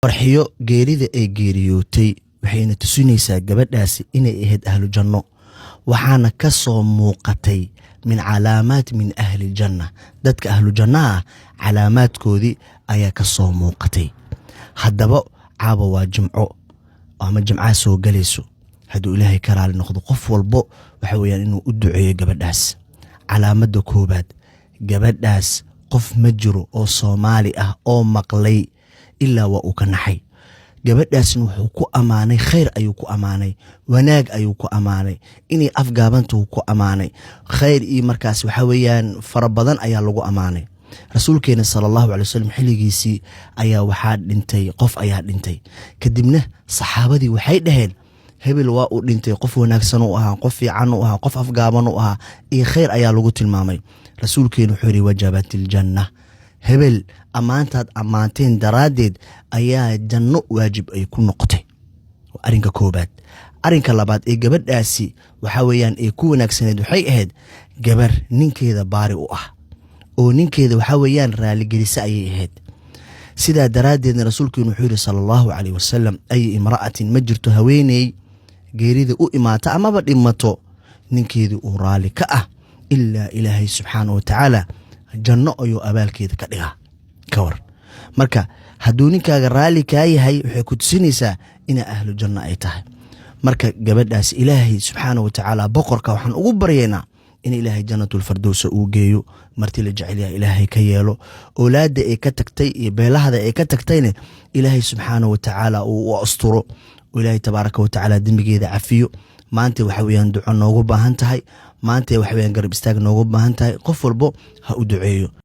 farxiyo geerida ay geeriyootay waxayna tusinaysaa gabadhaasi inay ahayd ahlu janno waxaana ka soo muuqatay min calaamaat min ahli janna dadka ahlu janna calaamaadkoodii ayaa ka soo muuqatay haddaba caaba waa jimco ama jimcaha soo galayso hadduu ilaahay ka raali noqdo qof walbo waxa weeyaan inuu u duceeyo gabadhaas calaamadda koobaad gabadhaas qof ma jiro oo Soomaali ah oo maqlay إلا وأكنحي gabadhaas wuxuu ku amaanay khayr ayuu ku amaanay wanaag ayuu ku amaanay inay afgaabantu ku amaanay khayr iyo markaas waxa weeyaan farabadan ayaa lagu amaanay rasuulkeena sallallahu alayhi wasallam xiligiisi ayaa waxa dhintay qof ayaa dhintay kadibna saxaabadii waxay dhaheen hebel waa uu dhintay qof wanaagsan oo ahaa qof fiican oo ahaa qof afgaaban oo ahaa iyo khayr ayaa lagu tilmaamay rasuulkeena wuxuu yiri wajabatil jannah hebel amaantaad amaanteen daraadeed ayaa janno waajib ay ku noqotay arinka koobaad arinka labaad ee gabadhaasi waxa weeyaan ee ku wanaagsaneed waxay ahayd gabar ninkeeda baari u ah oo ninkeeda waxa weeyaan raali gelisa ayay ahayd sida daraadeedna rasuulkeenu wuxuu yiri sallallahu alayhi wasallam ay imra'atin majirtu haweeney geerida u imaata amaba dhimato ninkeeda uu raali ka ah illa ilaahay subhanahu wa ta'ala janno ayuu abaalkeeda ka dhigaa kawar marka hadduu ninkaaga raali ka yahay waxay ku tusinaysaa in ahlu janno ay tahay marka gabadhaas ilaahay subhanahu wa ta'ala boqorka waxaan ugu baryeena in ilaahay jannatul firdaws uu geeyo martii la jecel yahay ilaahay ka yeelo oolaada ay ka tagtay iyo beelahada ay ka tagtayna ilaahay subhanahu wa ta'ala uu asturo ilaahay tabaaraka wa ta'ala dambigeeda cafiyo maanta waxa weeyaan duco noogu baahan tahay maanta waxa weeyaan garab istaag noogu baahan tahay qof walbo ha u duceeyo